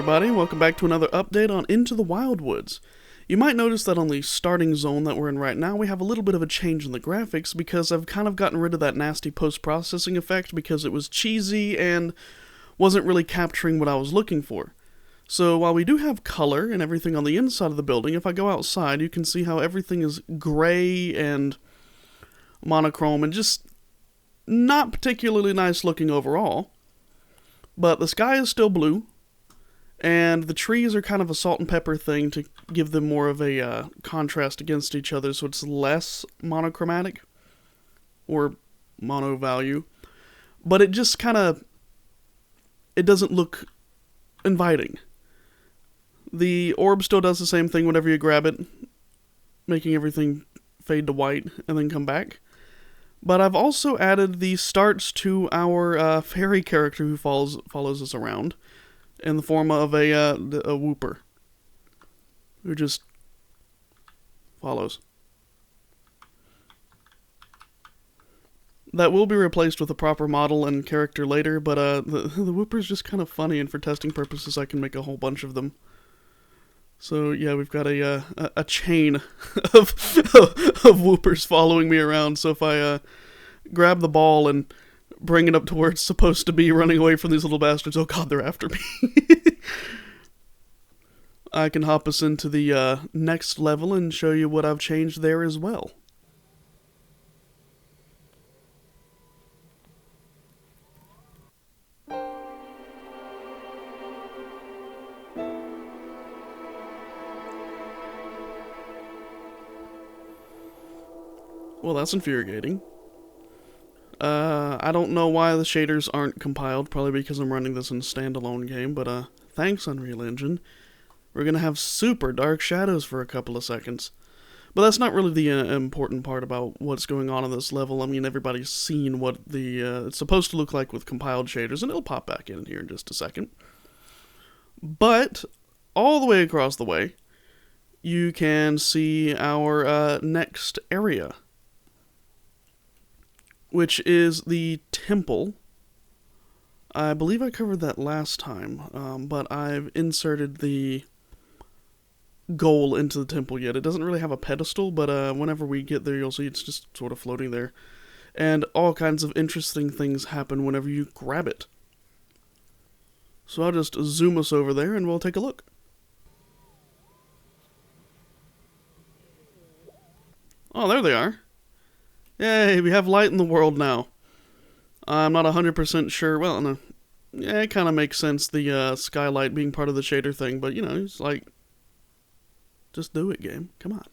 everybody, welcome back to another update on Into the Wildwoods. You might notice that on the starting zone that we're in right now, we have a little bit of a change in the graphics because I've kind of gotten rid of that nasty post-processing effect because it was cheesy and wasn't really capturing what I was looking for. So while we do have color and everything on the inside of the building, if I go outside, you can see how everything is gray and monochrome and just not particularly nice looking overall. But the sky is still blue, and the trees are kind of a salt and pepper thing to give them more of a contrast against each other, so it's less monochromatic, or mono value. But it just kind of, it doesn't look inviting. The orb still does the same thing whenever you grab it, making everything fade to white and then come back. But I've also added the starts to our fairy character who follows us around in the form of a whooper who just follows. That will be replaced with a proper model and character later, but the whooper's just kind of funny, and for testing purposes I can make a whole bunch of them. So yeah, we've got a chain of whoopers following me around. So if I grab the ball and bring it up to where it's supposed to be, running away from these little bastards, oh god, they're after me. I can hop us into the next level and show you what I've changed there as well. Well, that's infurigating. I don't know why the shaders aren't compiled, probably because I'm running this in a standalone game, but thanks Unreal Engine. We're gonna have super dark shadows for a couple of seconds. But that's not really the important part about what's going on in this level. I mean, everybody's seen what it's supposed to look like with compiled shaders, and it'll pop back in here in just a second. But, all the way across the way, you can see our next area, which is the temple. I believe I covered that last time, but I've inserted the goal into the temple yet. It doesn't really have a pedestal, but whenever we get there, you'll see it's just sort of floating there. And all kinds of interesting things happen whenever you grab it. So I'll just zoom us over there and we'll take a look. Oh, there they are. Yay, we have light in the world now. I'm not 100% sure. Well, no. Yeah, it kind of makes sense, the skylight being part of the shader thing, but, you know, it's like, just do it, game. Come on.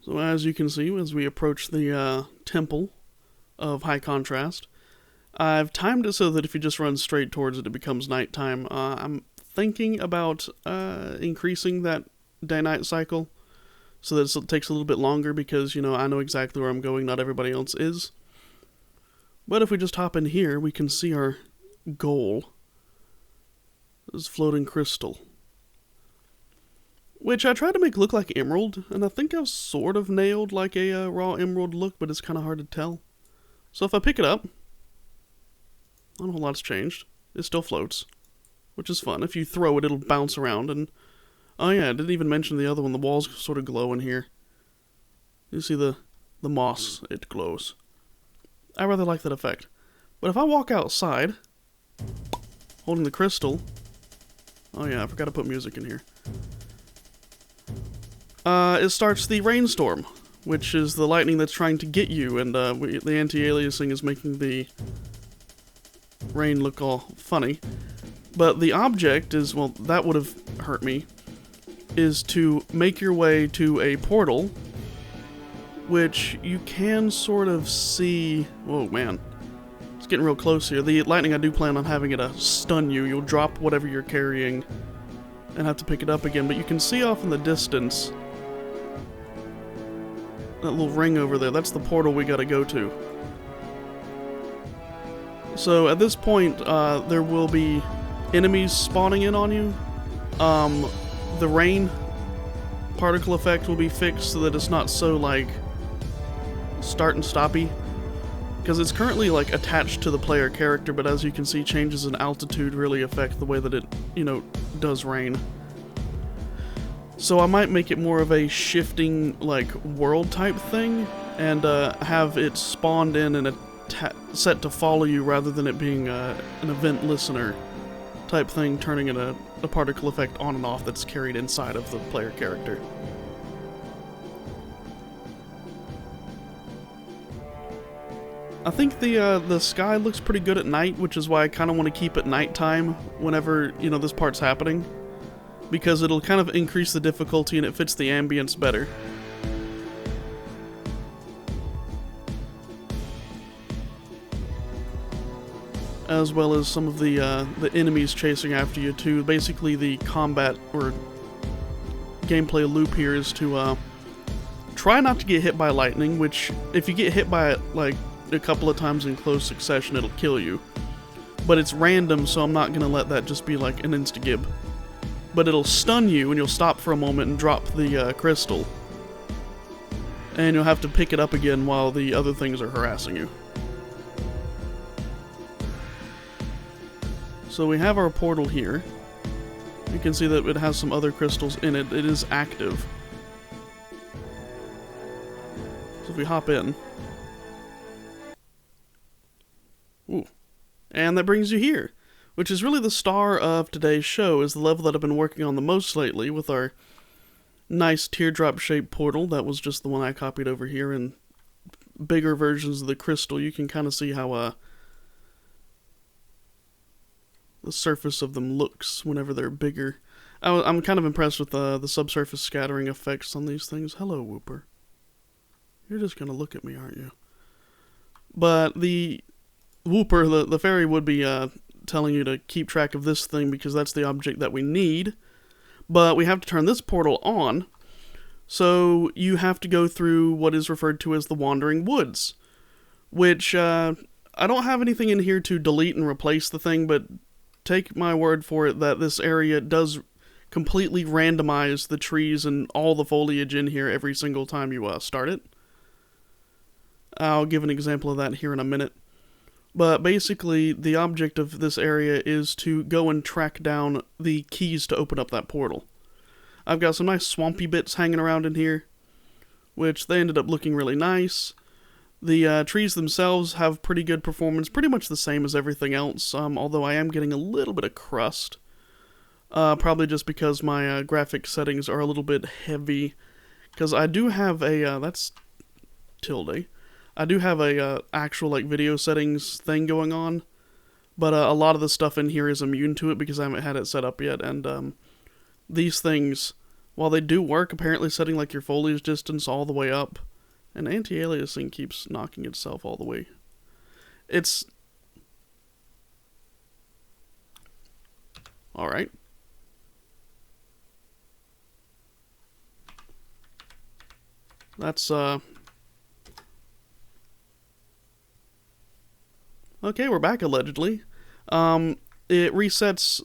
So as you can see, as we approach the temple of high contrast, I've timed it so that if you just run straight towards it, it becomes nighttime. I'm thinking about increasing that day-night cycle so that it takes a little bit longer because, you know, I know exactly where I'm going, not everybody else is. But if we just hop in here, we can see our goal. This is floating crystal, which I tried to make look like emerald, and I think I've sort of nailed like a raw emerald look, but it's kind of hard to tell. So if I pick it up, not a whole lot's changed. It still floats, which is fun. If you throw it, it'll bounce around, and oh yeah, I didn't even mention the other one. The walls sort of glow in here. You see the moss, it glows. I rather like that effect. But if I walk outside, holding the crystal, oh yeah, I forgot to put music in here. It starts the rainstorm, which is the lightning that's trying to get you, and the anti-aliasing is making the rain look all funny. But the object is, well, that would have hurt me, is to make your way to a portal, which you can sort of see. Whoa, man. It's getting real close here. The lightning, I do plan on having it stun you. You'll drop whatever you're carrying and have to pick it up again. But you can see off in the distance that little ring over there. That's the portal we gotta go to. So at this point, there will be enemies spawning in on you. The rain particle effect will be fixed so that it's not so, like, start and stoppy. Because it's currently, like, attached to the player character, but as you can see, changes in altitude really affect the way that it, you know, does rain. So I might make it more of a shifting, like, world type thing, and have it spawned in and set to follow you rather than it being an event listener type thing, turning in a particle effect on and off that's carried inside of the player character. I think the sky looks pretty good at night, which is why I kind of want to keep it nighttime whenever, you know, this part's happening. Because it'll kind of increase the difficulty and it fits the ambience better. As well as some of the enemies chasing after you too. Basically the combat or gameplay loop here is to try not to get hit by lightning, which if you get hit by it like a couple of times in close succession, it'll kill you. But it's random, so I'm not gonna let that just be like an insta-gib. But it'll stun you and you'll stop for a moment and drop the crystal. And you'll have to pick it up again while the other things are harassing you. So we have our portal here. You can see that it has some other crystals in it. It is active. So if we hop in. Ooh. And that brings you here, which is really the star of today's show, is the level that I've been working on the most lately with our nice teardrop-shaped portal. That was just the one I copied over here in bigger versions of the crystal. You can kind of see how the surface of them looks whenever they're bigger. I'm kind of impressed with the subsurface scattering effects on these things. Hello, Whooper. You're just going to look at me, aren't you? But the Whooper, the fairy, would be telling you to keep track of this thing because that's the object that we need. But we have to turn this portal on, so you have to go through what is referred to as the Wandering Woods, which I don't have anything in here to delete and replace the thing, but take my word for it that this area does completely randomize the trees and all the foliage in here every single time you start it. I'll give an example of that here in a minute. But basically, the object of this area is to go and track down the keys to open up that portal. I've got some nice swampy bits hanging around in here, which they ended up looking really nice. The trees themselves have pretty good performance, pretty much the same as everything else, although I am getting a little bit of crust. Probably just because my graphic settings are a little bit heavy, because I do have a, that's tilde. I do have a actual like video settings thing going on, but a lot of the stuff in here is immune to it because I haven't had it set up yet, and these things, while they do work, apparently setting like your foliage distance all the way up, and anti-aliasing keeps knocking itself all the way. It's... Alright. That's, okay, we're back, allegedly. It resets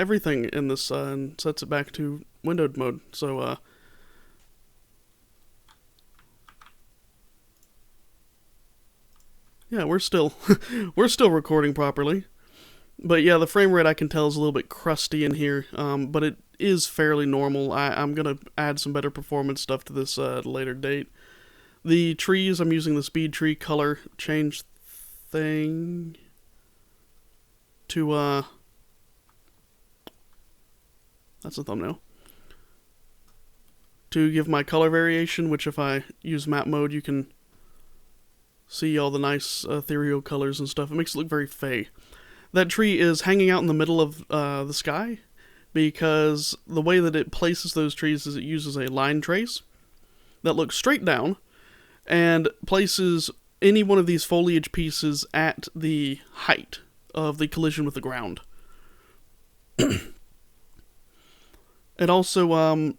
everything in this, and sets it back to windowed mode, so, yeah, we're still, we're still recording properly. But yeah, the frame rate I can tell is a little bit crusty in here, but it is fairly normal. I'm gonna add some better performance stuff to this at a later date. The trees, I'm using the speed tree color change thing to, that's a thumbnail, to give my color variation, which if I use map mode, you can see all the nice ethereal colors and stuff. It makes it look very fey. That tree is hanging out in the middle of the sky, because the way that it places those trees is it uses a line trace that looks straight down, and places any one of these foliage pieces at the height of the collision with the ground. It also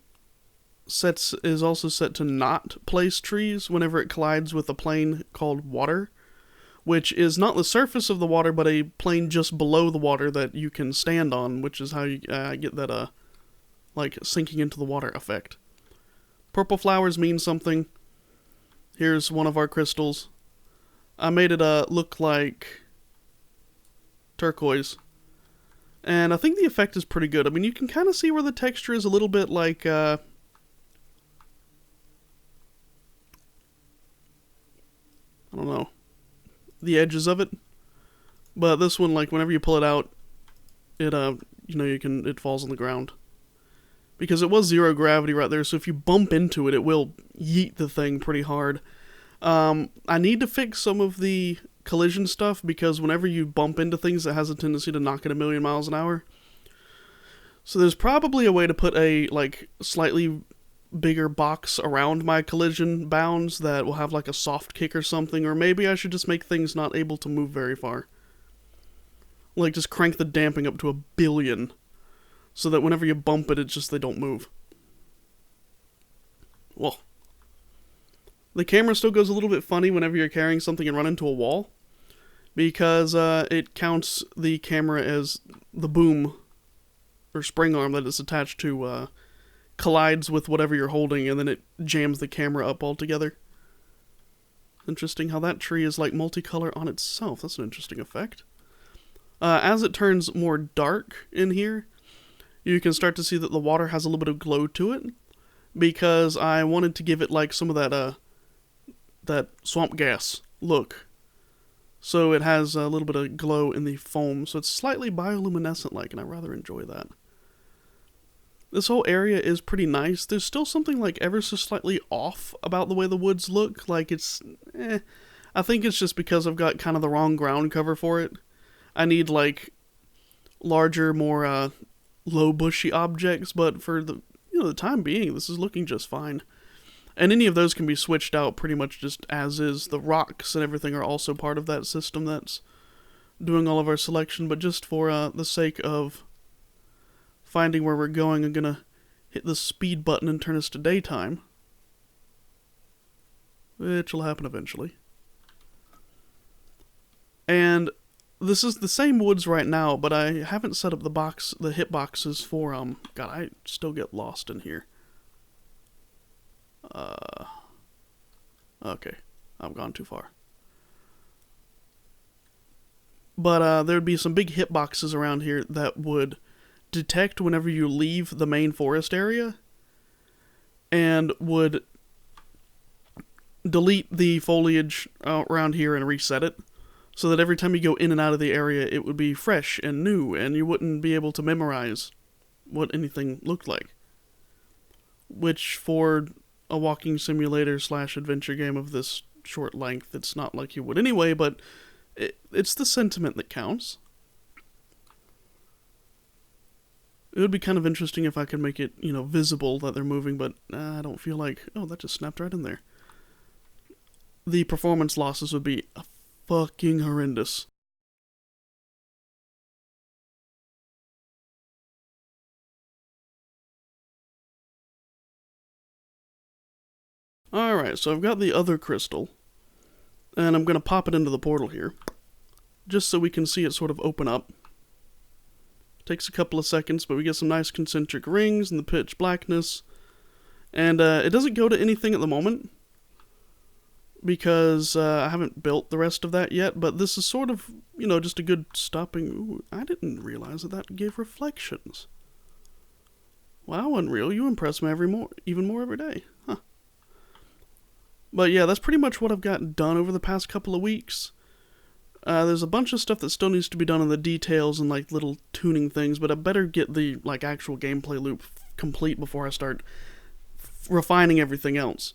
is also set to not place trees whenever it collides with a plane called water, which is not the surface of the water, but a plane just below the water that you can stand on, which is how you get that like sinking into the water effect. Purple flowers mean something. Here's one of our crystals. I made it look like turquoise. And I think the effect is pretty good. I mean, you can kind of see where the texture is a little bit like, I don't know, the edges of it. But this one, like, whenever you pull it out, it, it falls on the ground. Because it was zero gravity right there, so if you bump into it, it will yeet the thing pretty hard. I need to fix some of the collision stuff, because whenever you bump into things, it has a tendency to knock it a million miles an hour. So there's probably a way to put a, like, slightly bigger box around my collision bounds that will have, like, a soft kick or something, or maybe I should just make things not able to move very far. Like, just crank the damping up to 1 billion, so that whenever you bump it, it's just they don't move. Well, the camera still goes a little bit funny whenever you're carrying something and run into a wall, because it counts the camera as the boom or spring arm that it's attached to collides with whatever you're holding, and then it jams the camera up altogether. Interesting how that tree is like multicolor on itself. That's an interesting effect. As it turns more dark in here, you can start to see that the water has a little bit of glow to it, because I wanted to give it like some of that swamp gas look. So it has a little bit of glow in the foam, so it's slightly bioluminescent-like, and I rather enjoy that. This whole area is pretty nice. There's still something like ever so slightly off about the way the woods look. Like it's, I think it's just because I've got kind of the wrong ground cover for it. I need like larger, more low bushy objects, but for the time being, this is looking just fine. And any of those can be switched out pretty much just as is. The rocks and everything are also part of that system that's doing all of our selection, but just for the sake of finding where we're going, I'm gonna hit the speed button and turn us to daytime, which will happen eventually. And this is the same woods right now, but I haven't set up the hitboxes for, God, I still get lost in here. Okay, I've gone too far. But there'd be some big hitboxes around here that would detect whenever you leave the main forest area, and would delete the foliage around here and reset it, so that every time you go in and out of the area, it would be fresh and new, and you wouldn't be able to memorize what anything looked like. Which, for a walking simulator / adventure game of this short length, it's not like you would anyway, but it's the sentiment that counts. It would be kind of interesting if I could make it, visible that they're moving, but I don't feel like... Oh, that just snapped right in there. The performance losses would be fucking horrendous. Alright, so I've got the other crystal, and I'm going to pop it into the portal here, just so we can see it sort of open up. Takes a couple of seconds, but we get some nice concentric rings in the pitch blackness, and it doesn't go to anything at the moment, because I haven't built the rest of that yet, but this is sort of, just a good stopping... Ooh, I didn't realize that gave reflections. Wow, Unreal, you impress me even more every day. Huh. But yeah, that's pretty much what I've got done over the past couple of weeks. There's a bunch of stuff that still needs to be done in the details and like little tuning things, but I better get the actual gameplay loop complete before I start refining everything else.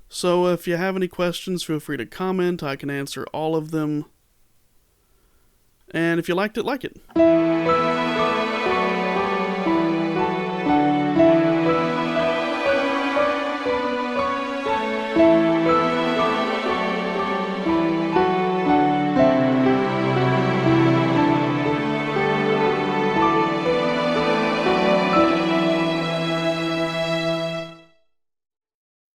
So if you have any questions, feel free to comment. I can answer all of them. And if you liked it, like it.